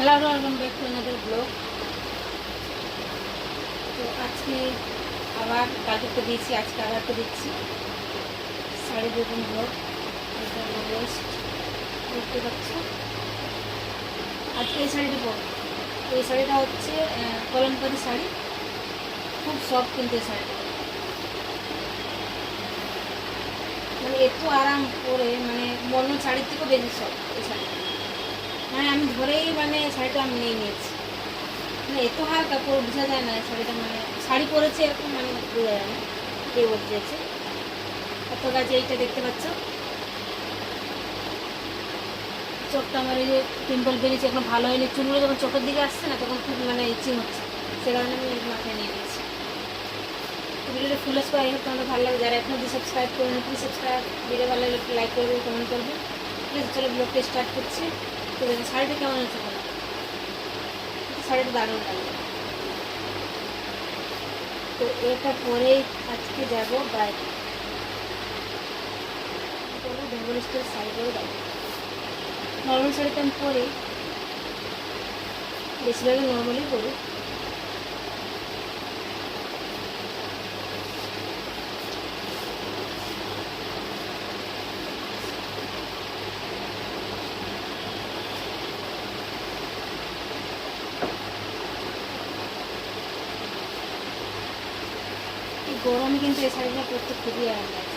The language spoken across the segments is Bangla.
Hello, welcome back to another blog. তো আজকে আবার কালকে তো দিয়েছি, আজকে আবার তো দিচ্ছি শাড়ি দেখুন ব্লগ। এটা ওয়েস্ট দেখতে পাচ্ছ। আজকে এই শাড়িটা পর, এই শাড়িটা হচ্ছে কলমকারি শাড়ি, খুব সফট কিন্তু এই শাড়িটা, মানে এত আরাম করে, মানে অন্য শাড়ির থেকেও বেশি সফট এই শাড়িটা। মানে আমি ধরেই মানে শাড়িটা আমি নিয়ে নিয়েছি, মানে এত হালকা পুরো বোঝা যায় না শাড়িটা, মানে শাড়ি পরেছে এরকম মানে বোঝা যায় না কে বলছে। এত গাছ এইটা দেখতে পাচ্ছ, চোখটা আমার এই যে পিম্পল বেরিয়েছে, এখন ভালো হয়নি। চুলগুলো যখন চোখের দিকে আসছে না তখন খুব মানে ইচিং হচ্ছে, সে কারণে আমি মাথায় নিয়ে নিয়েছি। ভিডিওটা ফুল আসবে, আই হোপ তোমাদের ভালো লাগে। যারা এখন অব্দি সাবস্ক্রাইব করে না, প্লিজ সাবস্ক্রাইব। ভিডিও ভালো লাগলে একটু লাইক করবে, কমেন্ট করবে প্লিজ। চলো ব্লগটা স্টার্ট করছি। তো শাড়িটা কেমন হচ্ছে বলো, শাড়িটা দারুণ লাগবে। তো এটা পরেই আজকে যাবো বাইরে, বেঙ্গল স্টাইল শাড়ি পরে যাবো। নর্মাল শাড়িতে আমি পরি, বেশিরভাগই নর্মালি পরি। এই গরমে কিন্তু এই শাড়িটা পরতে খুবই আরাম লাগে।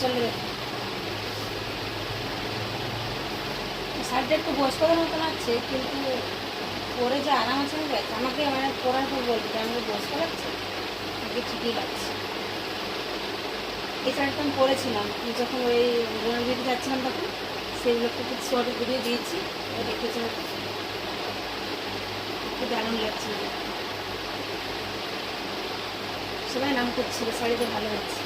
চলে দেখো, শাড়িটা একটু বয়স্কদের মতন আছে, কিন্তু পরে যে আরাম আছে না, আমাকে মানে পরার পর বলবে যে আমাকে বয়স্ক লাগছে, আমাকে ঠিকই লাগছে। এই শাড়িটা আমি পরেছিলাম যখন ওই বোনের বিয়েতে যাচ্ছিলাম, তখন সেইগুলোকে খুব শর্ট ভিডিও দিয়েছি, দেখেছি, খুব দারুণ লাগছিল, সবাই নাম করছিল শাড়িতে ভালো হচ্ছে।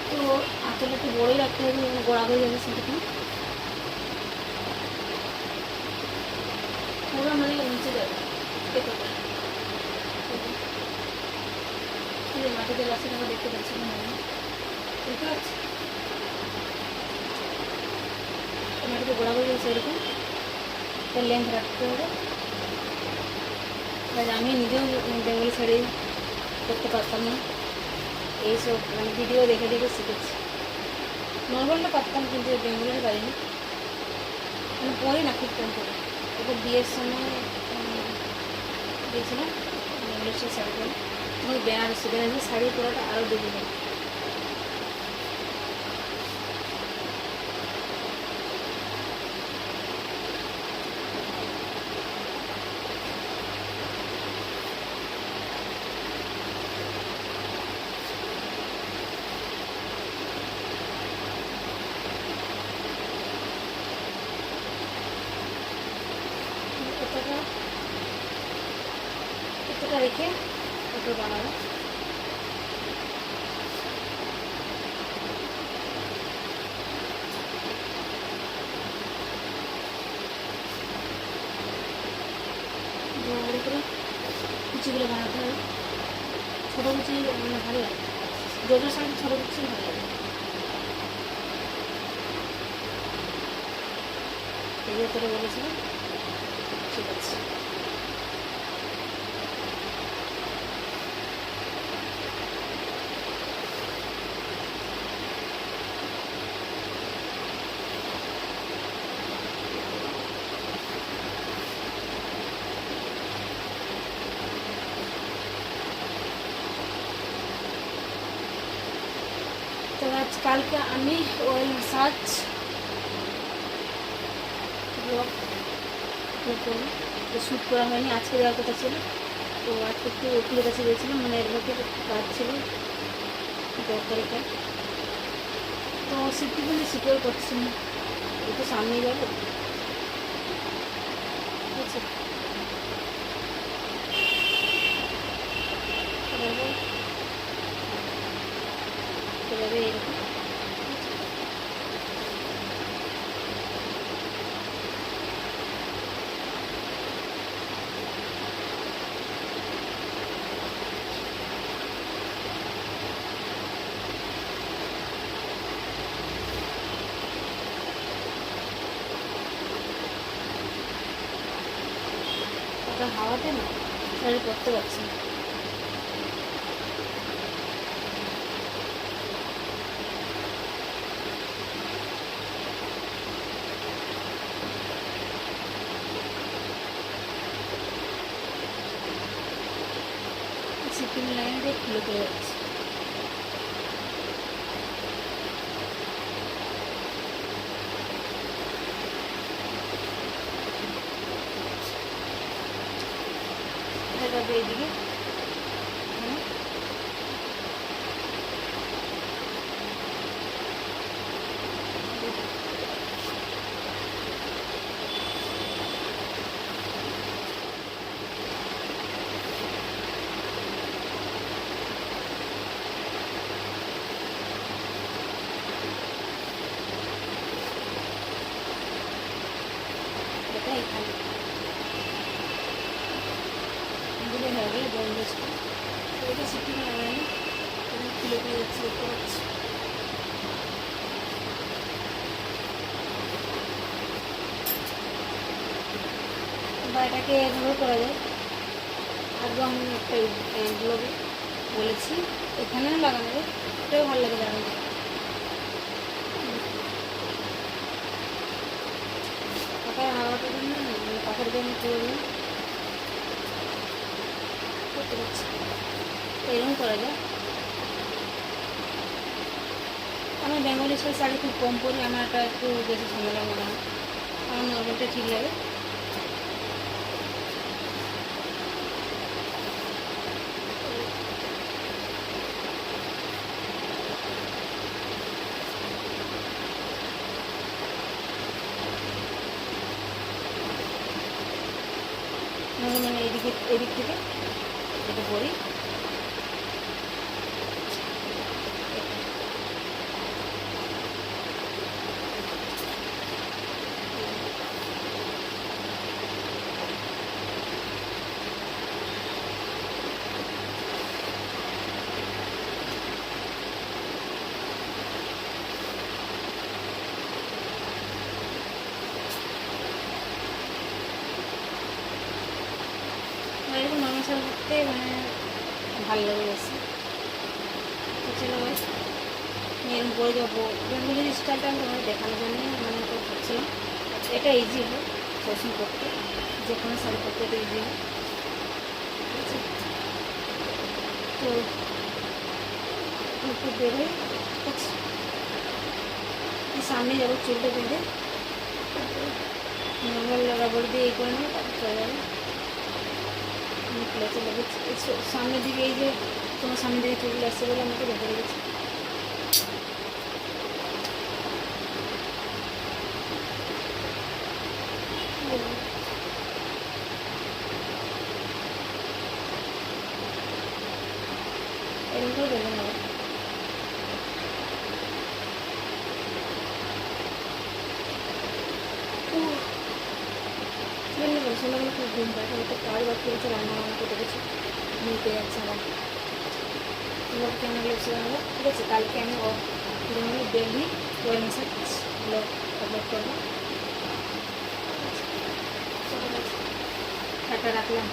তো আঁচলটা একটু বড়োই রাখতে হবে, মানে গোড়া হয়ে যাবে সেরকম, পুরো মানে নিচে যাবে পেতে করে। মাটিতে লাসে আমরা দেখতে পাচ্ছি না, দেখতে পাচ্ছি মাটিতে গোড়া হয়ে যাবে সেরকম, তার লেন্থ রাখতে হবে। আমি নিজেও বেঙ্গলি শাড়ি করতে পারতাম না, এইসব মানে ভিডিও দেখে দেখে শিখেছি। নর্মালটা পারতাম কিন্তু বেঙ্গলিটা পারিনি, মানে পরে না খুব কম করে। ওকে বিয়ের সময় দিয়েছিলাম বেঙ্গলের শাড়ি পরে, এবং বেনারসি বেনারসি শাড়ি পরাটা আরও বেশি যায়। এতটা রেখে ওটা বানাবো। বড় করে কুচিগুলো বানাতে হবে, ছোটো কুচি মানে ভালো লাগে, জোটের শাড়ি ছোটো কুচি ভালো লাগে। এই করে বলেছিলাম, ঠিক আছে। তো আজকালকে আমি অয়েল ম্যাসাজ ব্লগ করবো, শ্যুট করা হয়নি, আজকে দেওয়ার কথা ছিল। তো আজকে একটু উকিলের কাছে গিয়েছিলাম, মানে অ্যাডভোকেট কাজ ছিল দরকারি কাজ। তো শিখতে কিন্তু শিখেও করছি না, একটু সামনে যাবো, ঠিক আছে। এভাবে এরকম হালকা হাওয়াতে না শাড়ি পরতে পারছি না। শিপিং লাইন দিয়ে খুলে খুলে যাচ্ছে। এইদিকে এটা এখানে দিলে হবে বন্ধুটা এটা শিপিং লাগাই খুলে খুলে যাচ্ছে দেখতে পাচ্ছি। বা এটাকে এভাবে করা যায়। আগে আমি একটা ব্লগে বলেছি এখানেও লাগানো যায়, এটাও ভালো লাগে লাগানো। পাখার হাওয়াটার জন্য মানে পাখার জন্য করে নিই করতে পারছি। এরকম করা যায়। আমি বেঙ্গলি শাড়ি খুব কম পরি, আমার এটা একটু বেশি ঝামেলা মনে হয়, আমার নর্মালটা ঠিক লাগে। মানে এদিক থেকে এটা পরি। এরকম নর্মাল শাড়ি পরতে মানে ভালো লাগে বেশি। চলো এরকম পরে যাবো বেঙ্গলি স্টাইলটা আমি তোমাদের দেখানোর জন্য মানে তো করছিলাম। এটা ইজি হয় সবসময় করতে, যে কোনো শাড়ি পরতে এটা ইজি হয়। তো একটু বেরোই, সামনে যাবো চুলটা বেঁধে নর্মাল রাবার দিয়ে এই করে নেবো, তারপর চলে যাবে। খুলে চলে গেছে সামনের দিকে, এই যে তোমার সামনের দিকে চুলগুলো আসছে বলে আমাকে বেঁধে রেখেছি। এরকম করে বেঁধে নেবো। সন্ধ্যাবেলা খুব ঘুম পায়, হয়তো কাজ বাদ করেছে, রান্না বান্না করতে গেছে, নিতে যাচ্ছে আমার। তোমাকে কেমন লাগছে জানাবো, ঠিক আছে? কালকে আমি ডেলি ওয়েডনেসের ব্লগ আপলোড করবো। টাটা, রাখলাম।